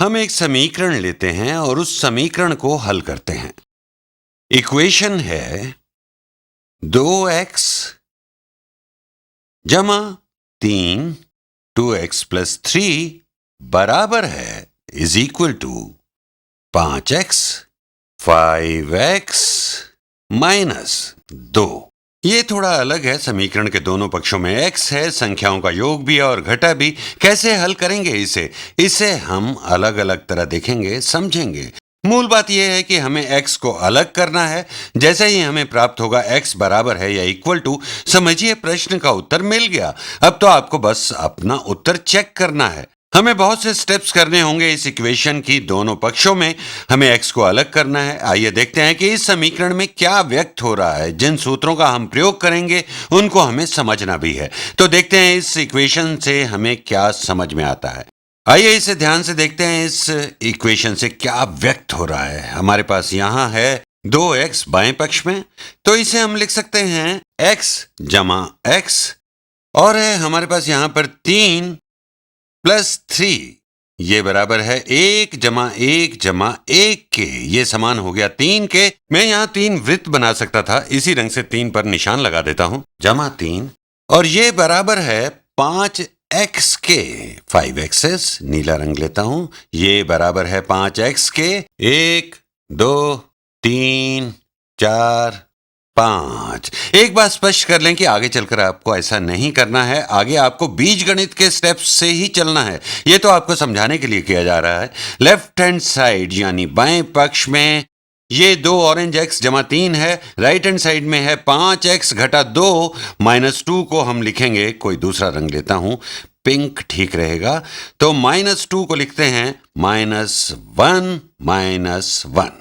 हम एक समीकरण लेते हैं और उस समीकरण को हल करते हैं। इक्वेशन है 2x जमा 3 2x प्लस 3 बराबर है is equal to 5x 5x minus 2। ये थोड़ा अलग है। समीकरण के दोनों पक्षों में x है, संख्याओं का योग भी है और घटा भी। कैसे हल करेंगे इसे हम अलग अलग तरह देखेंगे, समझेंगे। मूल बात यह है कि हमें x को अलग करना है। जैसे ही हमें प्राप्त होगा x बराबर है या इक्वल टू, समझिए प्रश्न का उत्तर मिल गया। अब तो आपको बस अपना उत्तर चेक करना है। हमें बहुत से स्टेप्स करने होंगे इस इक्वेशन की दोनों पक्षों में। हमें x को अलग करना है। आइए देखते हैं कि इस समीकरण में क्या व्यक्त हो रहा है। जिन सूत्रों का हम प्रयोग करेंगे उनको हमें समझना भी है। तो देखते हैं इस इक्वेशन से हमें क्या समझ में आता है। आइए इसे ध्यान से देखते हैं। इस इक्वेशन से क्या व्यक्त हो रहा है। हमारे पास यहां है 2x बाएं पक्ष में, तो इसे हम लिख सकते हैं x जमा x, और है हमारे पास यहां पर 3 प्लस 3, ये बराबर है 1 जमा 1 जमा 1 के। ये समान हो गया 3 के। मैं यहां 3 वृत्त बना सकता था, इसी रंग से 3 पर निशान लगा देता हूं, जमा 3, और ये बराबर है 5x के। 5x's नीला रंग लेता हूं, ये बराबर है 5x के। 1 2 3 4 5। एक बात स्पष्ट कर लें कि आगे चलकर आपको ऐसा नहीं करना है। आगे आपको बीजगणित के स्टेप्स से ही चलना है। ये तो आपको समझाने के लिए किया जा रहा है। लेफ्ट हैंड साइड यानी बाएं पक्ष में ये 2 ऑरेंज x जमा 3 है। राइट हैंड साइड में है 5x घटा 2 माइनस 2 को हम लिखेंगे, कोई दूसरा रंग लेता हूं, पिंक ठीक रहेगा। तो -2 को लिखते हैं -1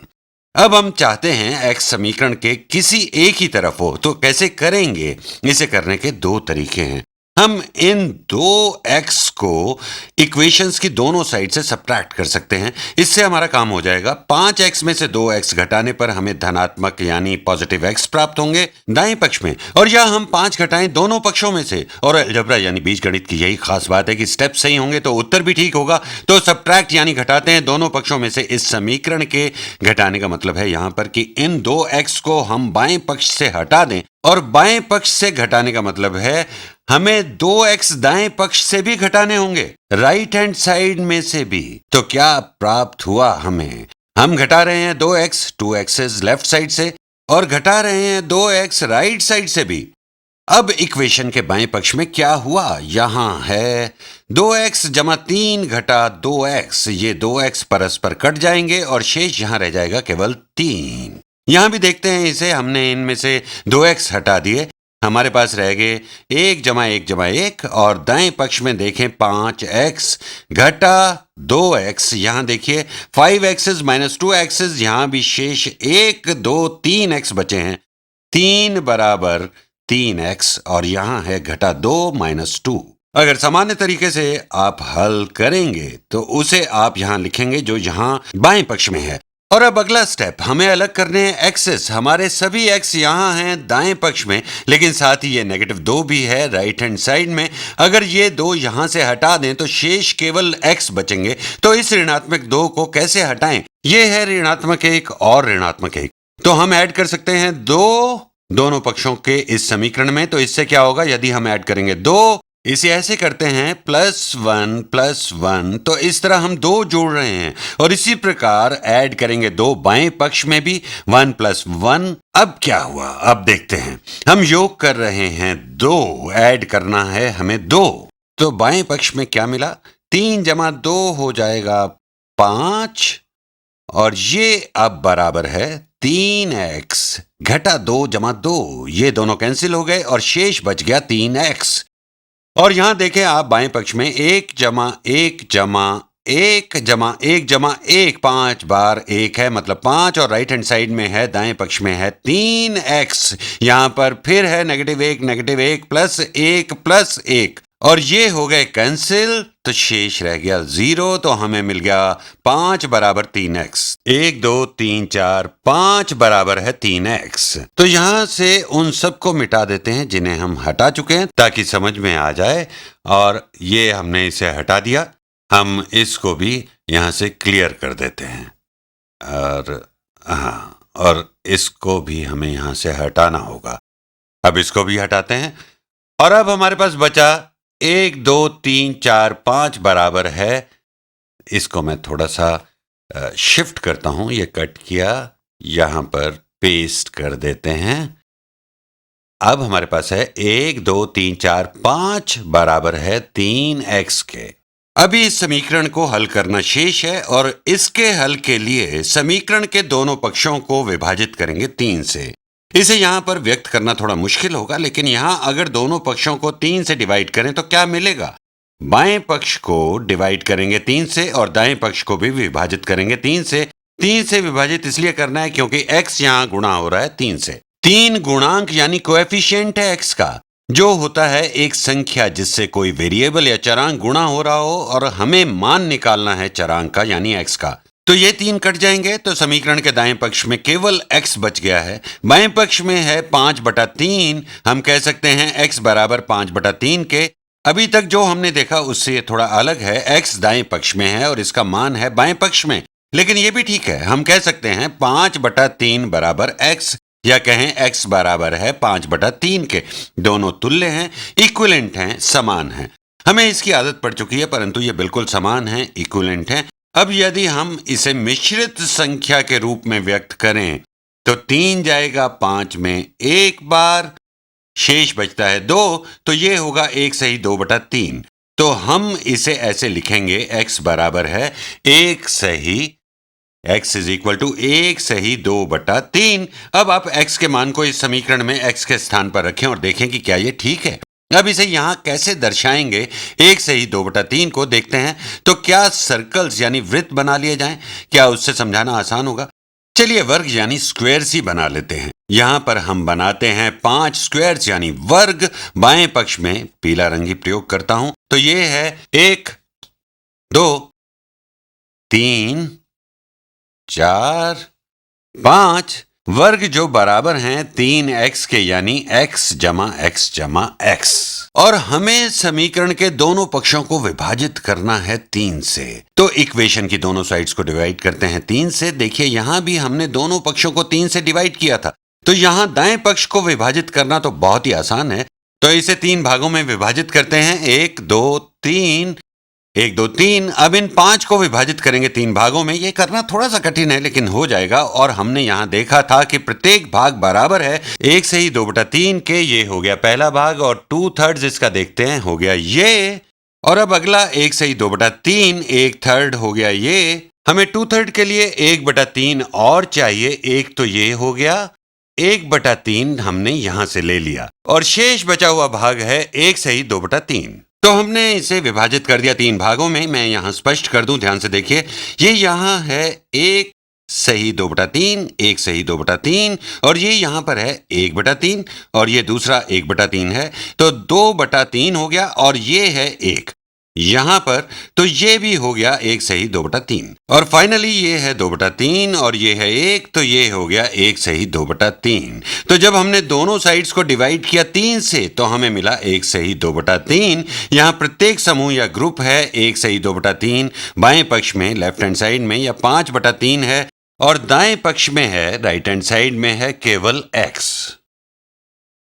अब हम चाहते हैं x समीकरण के किसी एक ही तरफ हो, तो कैसे करेंगे? इसे करने के 2 तरीके हैं। हम इन 2x को इक्वेशंस की दोनों साइड से सब्ट्रैक्ट कर सकते हैं। इससे हमारा काम हो जाएगा। 5x में से 2x घटाने पर हमें धनात्मक यानी पॉजिटिव x प्राप्त होंगे दाएं पक्ष में, और यह हम 5 घटाएं दोनों पक्षों में से। और अलजेब्रा यानी बीजगणित की यही खास बात है कि स्टेप सही होंगे तो उत्तर भी ठीक होगा। तो सब्ट्रैक्ट यानी घटाते हैं दोनों पक्षों में से। इस समीकरण के घटाने का मतलब है यहां पर कि इन 2x को हम बाएं पक्ष से हटा दें, और बाएं पक्ष से घटाने का मतलब है हमें 2x दाएं पक्ष से भी घटाने होंगे, राइट हैंड साइड में से भी। तो क्या प्राप्त हुआ हमें? हम घटा रहे हैं 2x 2x's लेफ्ट साइड से, और घटा रहे हैं 2x राइट साइड से भी। अब इक्वेशन के बाएं पक्ष में क्या हुआ? यहां है 2x जमा 3 घटा 2x। ये 2x परस्पर कट जाएंगे और शेष यहां रह जाएगा केवल 3। यहां भी देखते हैं इसे। हमने इनमें से 2x हटा दिए, हमारे पास रह गए 1 जमा 1 जमा 1, और दाएं पक्ष में देखें 5x घटा 2x। यहां देखिए 5x's माइनस 2x's, यहां भी शेष 1 2 3x बचे हैं। 3 बराबर 3x, और यहां है घटा 2 माइनस 2। अगर सामान्य तरीके से आप हल करेंगे तो उसे आप यहां लिखेंगे जो यहां बाएं पक्ष में है। और अब अगला स्टेप, हमें अलग करने हैं एक्सेस। हमारे सभी x यहां हैं दाएं पक्ष में, लेकिन साथ ही ये -2 भी है राइट हैंड साइड में। अगर ये 2 यहां से हटा दें तो शेष केवल x बचेंगे। तो इस ऋणात्मक 2 को कैसे हटाएं? ये है ऋणात्मक 1 और ऋणात्मक 1। तो हम ऐड कर सकते हैं 2 दोनों पक्षों के इस समीकरण में। तो इससे क्या होगा? यदि हम ऐड करेंगे 2, इसे ऐसे करते हैं +1 तो इस तरह हम 2 जोड़ रहे हैं, और इसी प्रकार ऐड करेंगे 2 बाएं पक्ष में भी 1 + 1। अब क्या हुआ? अब देखते हैं। हम योग कर रहे हैं 2, ऐड करना है हमें 2। तो बाएं पक्ष में क्या मिला? 3 जमा 2 हो जाएगा 5, और ये अब बराबर है 3x घटा 2 जमा 2। ये दोनों कैंसिल हो गए और शेष बच गया 3x। और यहां देखें आप बाएं पक्ष में 1 जमा 1 जमा 1 जमा 1 जमा 1, 5 बार 1 है मतलब 5, और राइट हैंड साइड में है दाएं पक्ष में है 3x। यहां पर फिर है -1 प्लस 1 प्लस 1, और ये हो गए कैंसिल, तो शेष रह गया 0। तो हमें मिल गया 5 बराबर 3x। 1 2 3 4 5 बराबर है 3x। तो यहां से उन सबको मिटा देते हैं जिन्हें हम हटा चुके हैं, ताकि समझ में आ जाए। और ये हमने इसे हटा दिया। हम इसको भी यहाँ से क्लियर कर देते हैं और हाँ, और इसको भी हमें यहाँ से हटाना होगा। अब इसको भी हटाते हैं और अब हमारे पास बचा 1 2 3 4 5 बराबर है। इसको मैं थोड़ा सा शिफ्ट करता हूं, ये कट किया, यहां पर पेस्ट कर देते हैं। अब हमारे पास है 1 2 3 4 5 बराबर है 3x के। अभी इस समीकरण को हल करना शेष है और इसके हल के लिए समीकरण के दोनों पक्षों को विभाजित करेंगे 3 से। इसे यहां पर व्यक्त करना थोड़ा मुश्किल होगा, लेकिन यहां अगर दोनों पक्षों को 3 से डिवाइड करें तो क्या मिलेगा? बाएं पक्ष को डिवाइड करेंगे 3 से और दाएं पक्ष को भी विभाजित करेंगे 3 से। 3 से विभाजित इसलिए करना है क्योंकि x यहां गुणा हो रहा है 3 से। 3 गुणांक यानी कोएफिशिएंट है x का, जो होता है एक संख्या जिससे कोई वेरिएबल या चरांक गुणा हो रहा हो और हमें मान निकालना है चरांक का यानी x का। तो ये 3 कट जाएंगे तो समीकरण के दाएं पक्ष में केवल x बच गया है। बाएं पक्ष में है 5/3। हम कह सकते हैं x बराबर 5/3 के। अभी तक जो हमने देखा उससे ये थोड़ा अलग है। x दाएं पक्ष में है और इसका मान है बाएं पक्ष में, लेकिन ये भी ठीक है। हम कह सकते हैं 5/3 बराबर x, या कहें x बराबर है 5/3 के। दोनों तुल्य हैं, इक्विवेलेंट हैं, समान हैं। हमें इसकी आदत पड़ चुकी है, परंतु ये बिल्कुल समान हैं, इक्विवेलेंट हैं। अब यदि हम इसे मिश्रित संख्या के रूप में व्यक्त करें तो 3 जाएगा 5 में एक बार, शेष बचता है 2, तो ये होगा 1 सही 2/3। तो हम इसे ऐसे लिखेंगे x बराबर है 1 सही, x इज इक्वल टू 1 सही 2/3। अब आप x के मान को इस समीकरण में x के स्थान पर रखें और देखें कि क्या ये ठीक है। अब इसे यहां कैसे दर्शाएंगे 1 सही 2/3 को, देखते हैं। तो क्या सर्कल्स यानी वृत्त बना लिए जाएं? क्या उससे समझाना आसान होगा? चलिए वर्ग यानी स्क्वायर्स ही बना लेते हैं। यहां पर हम बनाते हैं 5 स्क्वायर्स यानी वर्ग। बाएं पक्ष में पीला रंग ही प्रयोग करता हूं, तो ये है 1 2 3 4 5 वर्ग, जो बराबर हैं 3x के यानी x जमा x जमा x। और हमें समीकरण के दोनों पक्षों को विभाजित करना है 3 से। तो इक्वेशन की दोनों साइड्स को डिवाइड करते हैं 3 से। देखिए यहां भी हमने दोनों पक्षों को 3 से डिवाइड किया था, तो यहां दाएं पक्ष को विभाजित करना तो बहुत ही आसान है। तो इसे 3 भागों में विभाजित करते हैं, 1 2 3, 1 2 3। अब इन 5 को विभाजित करेंगे 3 भागों में। ये करना थोड़ा सा कठिन है, लेकिन हो जाएगा। और हमने यहां देखा था कि प्रत्येक भाग बराबर है 1 सही 2/3 के। ये हो गया पहला भाग, और 2/3 इसका देखते हैं, हो गया ये। और अब अगला 1 सही 2/3, 1/3 हो गया ये। हमें 2/3 के लिए 1/3 और चाहिए। एक तो ये हो गया, 1/3 हमने यहां से ले लिया, और शेष बचा हुआ भाग है 1 सही 2/3। तो हमने इसे विभाजित कर दिया 3 भागों में। मैं यहां स्पष्ट कर दूं, ध्यान से देखिए। ये यहां है 1 सही 2/3, 1 सही 2/3, और ये यहां पर है 1/3, और ये दूसरा 1/3 है। तो 2/3 हो गया, और ये है 1 यहां पर, तो ये भी हो गया 1 सही 2/3। और फाइनली ये है 2/3 और ये है 1, तो ये हो गया 1 सही 2/3। तो जब हमने दोनों साइड्स को डिवाइड किया 3 से, तो हमें मिला 1 सही 2/3। यहां प्रत्येक समूह या ग्रुप है 1 सही 2/3। बाएं पक्ष में लेफ्ट हैंड साइड में या 5/3 है, और दाएं पक्ष में है राइट हैंड साइड में है केवल x।